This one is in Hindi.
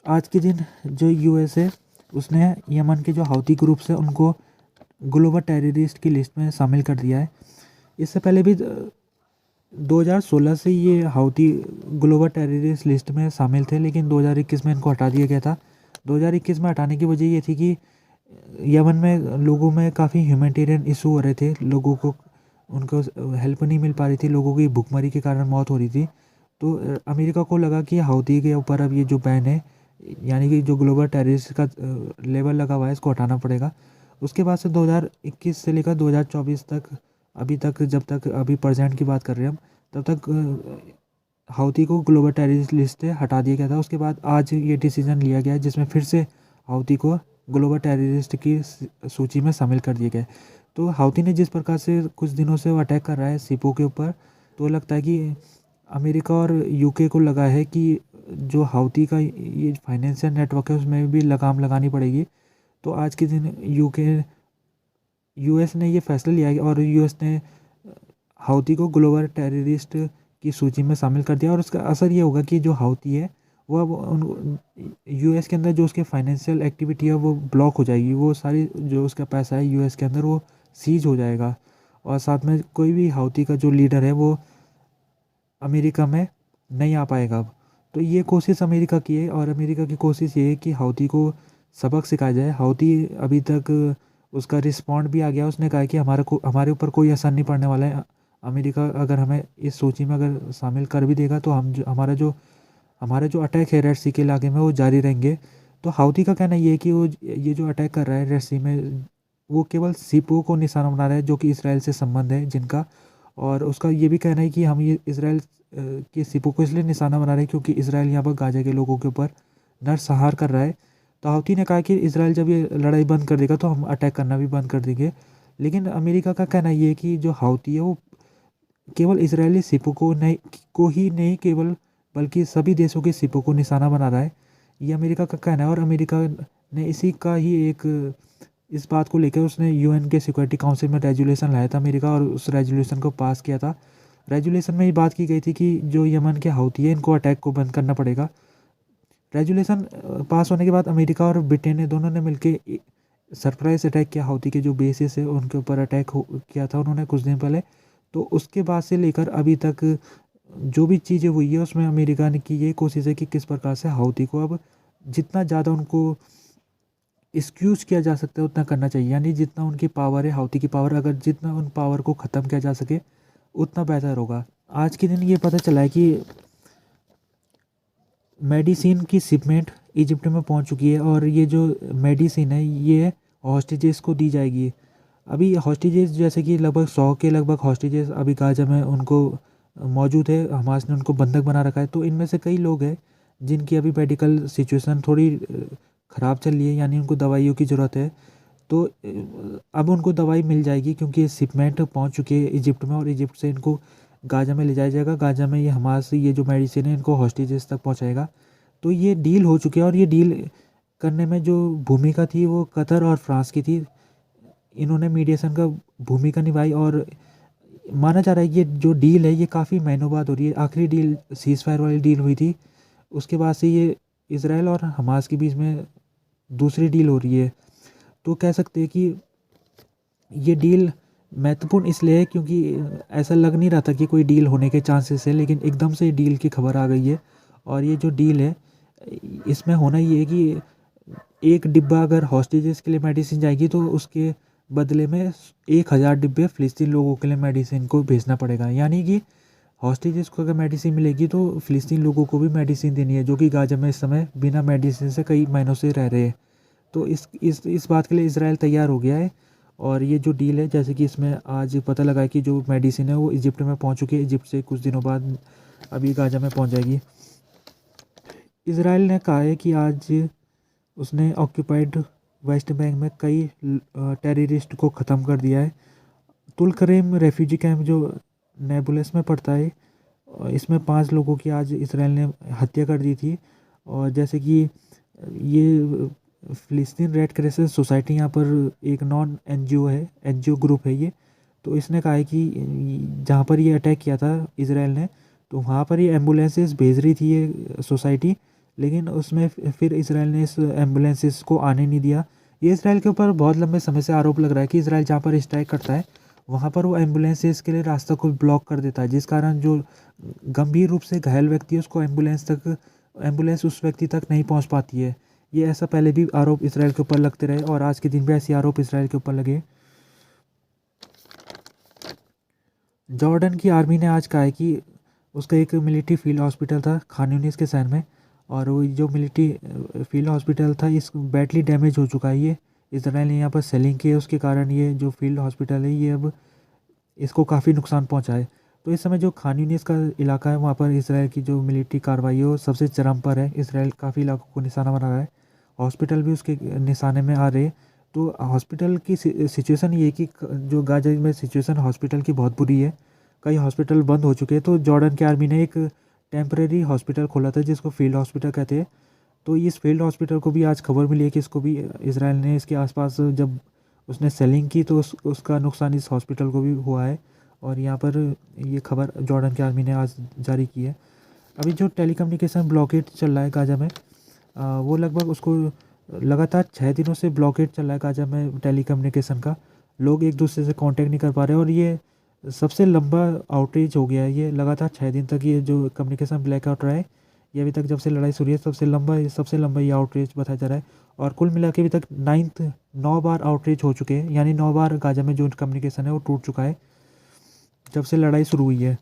आज के दिन जो यूएस है उसने यमन के जो हौती ग्रुप्स है उनको ग्लोबल टेररिस्ट की लिस्ट में शामिल कर दिया है। इससे पहले भी 2016 से ये हौती ग्लोबल टेररिस्ट लिस्ट में शामिल थे, लेकिन 2021 में इनको हटा दिया गया था। 2021 में हटाने की वजह ये थी कि यमन में लोगों में काफ़ी ह्यूमैनिटेरियन इशू हो रहे थे, लोगों को उनको हेल्प नहीं मिल पा रही थी, लोगों की भुखमरी के कारण मौत हो रही थी। तो अमेरिका को लगा कि हौती के ऊपर अब ये जो बैन है, यानी कि जो ग्लोबल टेररिस्ट का लेवल लगा हुआ है, इसको हटाना पड़ेगा। उसके बाद से 2021 से लेकर 2024 तक, अभी तक, जब तक अभी प्रेजेंट की बात कर रहे हैं हम, तब तक हौती को ग्लोबल टेररिस्ट लिस्ट से हटा दिया गया था। उसके बाद आज ये डिसीजन लिया गया है जिसमें फिर से हौती को ग्लोबल टेररिस्ट की सूची में शामिल कर दिया गया है। तो हौती ने जिस प्रकार से कुछ दिनों से वो अटैक कर रहा है सिपो के ऊपर, तो लगता है कि अमेरिका और यूके को लगा है कि जो हौती का ये फाइनेंशियल नेटवर्क है उसमें भी लगाम लगानी पड़ेगी। तो आज के दिन यूएस ने ये फैसला लिया है और यूएस ने हौती को ग्लोबल टेररिस्ट की सूची में शामिल कर दिया। और उसका असर ये होगा कि जो हौती है वो अब यूएस के अंदर जो उसके फाइनेंशियल एक्टिविटी है वो ब्लॉक हो जाएगी, वो सारी जो उसका पैसा है यूएस के अंदर वो सीज हो जाएगा। और साथ में कोई भी हौती का जो लीडर है वो अमेरिका में नहीं आ पाएगा अब। तो ये कोशिश अमेरिका की है, और अमेरिका की कोशिश ये है कि हौती को सबक सिखाया जाए। हौती अभी तक उसका रिस्पॉन्ड भी आ गया, उसने कहा कि हमारे ऊपर कोई असर नहीं पड़ने वाला है। अमेरिका अगर हमें इस सूची में अगर शामिल कर भी देगा तो हमारा जो अटैक है रेड सी के इलाके में वो जारी रहेंगे। तो हौती का कहना ये है कि वो ये जो अटैक कर रहा है रेड सी में, वो केवल सिपो को निशाना बना रहा है जो कि इसराइल से संबंध है जिनका। और उसका ये भी कहना है कि हम ये इसराइल के सिपो को इसलिए निशाना बना रहे हैं क्योंकि इसराइल यहाँ पर गाजा के लोगों के ऊपर नरसंहार कर रहा है। तो हौती ने कहा कि इसराइल जब ये लड़ाई बंद कर देगा तो हम अटैक करना भी बंद कर देंगे। लेकिन अमेरिका का कहना ये है कि जो हौती है वो केवल इजरायली सिपों को ही नहीं केवल, बल्कि सभी देशों के सिपों को निशाना बना रहा है। ये अमेरिका का कहना है, और अमेरिका ने इसी का ही एक इस बात को लेकर उसने यूएन के सिक्योरिटी काउंसिल में रेजोल्यूशन लाया था अमेरिका, और उस रेजोल्यूशन को पास किया था। रेजोल्यूशन में ये बात की गई थी कि जो यमन के हौती है इनको अटैक को बंद करना पड़ेगा। रेजोल्यूशन पास होने के बाद अमेरिका और ब्रिटेन ने दोनों ने मिलकर सरप्राइज अटैक किया, हौती के जो बेसिस है उनके ऊपर अटैक किया था उन्होंने कुछ दिन पहले। तो उसके बाद से लेकर अभी तक जो भी चीज़ें हुई है उसमें अमेरिका ने की ये कोशिश है कि किस प्रकार से हौती को अब जितना ज़्यादा उनको एक्सक्यूज़ किया जा सकता है उतना करना चाहिए। यानी जितना उनकी पावर है, हौती की पावर, अगर जितना उन पावर को ख़त्म किया जा सके उतना बेहतर होगा। आज के दिन ये पता चला है कि मेडिसिन की शिपमेंट इजिप्ट में पहुंच चुकी है, और ये जो मेडिसिन है ये हॉस्टेजेस को दी जाएगी। अभी हॉस्टेजेस जैसे कि लगभग 100 के लगभग हॉस्टेजेस अभी गाजा में उनको मौजूद है, हमास ने उनको बंधक बना रखा है। तो इनमें से कई लोग हैं जिनकी अभी मेडिकल सिचुएशन थोड़ी ख़राब चल रही है, यानी उनको दवाइयों की ज़रूरत है। तो अब उनको दवाई मिल जाएगी क्योंकि शिपमेंट पहुंच चुकी है इजिप्ट में, और इजिप्ट से इनको गाजा में ले जाया जाएगा। गाजा में ये हमास ये जो मेडिसिन है इनको हॉस्टेजेस तक पहुंचाएगा। तो ये डील हो चुकी है, और ये डील करने में जो भूमिका थी वो कतर और फ्रांस की थी। इन्होंने मीडिएशन का भूमिका निभाई, और माना जा रहा है कि ये जो डील है ये काफ़ी महीनों बाद हो रही है। आखिरी डील सीज़ फायर वाली डील हुई थी, उसके बाद से ये इसराइल और हमास के बीच में दूसरी डील हो रही है। तो कह सकते हैं कि ये डील महत्वपूर्ण इसलिए है क्योंकि ऐसा लग नहीं रहा था कि कोई डील होने के चांसेस है, लेकिन एकदम से डील की खबर आ गई है। और ये जो डील है इसमें होना ये है कि एक डिब्बा अगर हॉस्टेजेस के लिए मेडिसिन जाएगी तो उसके बदले में 1000 डिब्बे फ़िलिस्तीन लोगों के लिए मेडिसिन को भेजना पड़ेगा। यानी कि हॉस्टेजेस को अगर मेडिसिन मिलेगी तो फ़िलिस्तीन लोगों को भी मेडिसिन देनी है, जो कि गाजा में इस समय बिना मेडिसिन से कई महीनों से रह रहे हैं। तो इस बात के लिए इसराइल तैयार हो गया है। और ये जो डील है, जैसे कि इसमें आज पता लगा है कि जो मेडिसिन है वो इजिप्ट में पहुंच चुकी है, इजिप्ट से कुछ दिनों बाद अभी गाजा में पहुंच जाएगी। इसराइल ने कहा है कि आज उसने ऑक्यूपाइड वेस्ट बैंक में कई टेररिस्ट को ख़त्म कर दिया है। तुल-करीम रेफ्यूजी कैंप जो नेबुलस में पड़ता है, इसमें 5 लोगों की आज इसराइल ने हत्या कर दी थी। और जैसे कि ये फ़िलिस्तीन रेड क्रिसेंट सोसाइटी यहाँ पर एक नॉन एनजीओ है, एनजीओ ग्रुप है ये। तो इसने कहा है कि जहाँ पर ये अटैक किया था इसराइल ने, तो वहाँ पर ये एम्बुलेंसेस भेज रही थी ये सोसाइटी, लेकिन उसमें फिर इसराइल ने इस एम्बुलेंसेस को आने नहीं दिया। ये इसराइल के ऊपर बहुत लंबे समय से आरोप लग रहा है कि इसराइल जहाँ पर स्ट्राइक करता है वहाँ पर वो एम्बुलेंसेस के लिए रास्ता को ब्लॉक कर देता है, जिस कारण जो गंभीर रूप से घायल व्यक्ति है उसको एम्बुलेंस उस व्यक्ति तक नहीं पहुँच पाती है। ये ऐसा पहले भी आरोप इसराइल के ऊपर लगते रहे और आज के दिन भी ऐसे आरोप इसराइल के ऊपर लगे। जॉर्डन की आर्मी ने आज कहा है कि उसका एक मिलिट्री फील्ड हॉस्पिटल था खान यूनिस के शहर में, और वो जो मिलिट्री फील्ड हॉस्पिटल था इस बैडली डैमेज हो चुका है। ये इसराइल ने यहाँ पर सेलिंग की है, उसके कारण ये जो फील्ड हॉस्पिटल है ये अब इसको काफ़ी नुकसान पहुँचा है। तो इस समय जो खान यूनिस का इलाका है वहाँ पर इसराइल की जो मिलिट्री कार्रवाई है वो सबसे चरम पर है। इसराइल काफ़ी इलाकों को निशाना बना रहा है, हॉस्पिटल भी उसके निशाने में आ रहे हैं। तो हॉस्पिटल की सिचुएशन ये है कि जो गाजा में सिचुएशन हॉस्पिटल की बहुत बुरी है, कई हॉस्पिटल बंद हो चुके हैं। तो जॉर्डन की आर्मी ने एक टेम्परेरी हॉस्पिटल खोला था जिसको फील्ड हॉस्पिटल कहते हैं। तो इस फील्ड हॉस्पिटल को भी आज खबर मिली है कि इसको भी इसराइल ने इसके आसपास जब उसने सेलिंग की तो उसका नुकसान इस हॉस्पिटल को भी हुआ है। और यहाँ पर ये खबर जॉर्डन की आर्मी ने आज जारी की है। अभी जो टेलीकम्युनिकेशन ब्लॉकेट चल रहा है गाजा में, वो लगभग उसको लगातार 6 दिनों से ब्लॉकेट चल रहा है गाजा में टेलीकम्युनिकेशन का। लोग एक दूसरे से कांटेक्ट नहीं कर पा रहे और ये सबसे लंबा आउटरीच हो गया है। ये लगातार 6 दिन तक ये जो कम्युनिकेशन ब्लैकआउट रहा है, ये अभी तक जब से लड़ाई शुरू है सबसे लंबा ये आउटरीच बताया जा रहा है। और कुल मिला के अभी तक 9 बार आउटरीच हो चुके हैं, यानी 9 बार गाजा में जो कम्युनिकेशन है वो टूट चुका है जब से लड़ाई शुरू हुई है।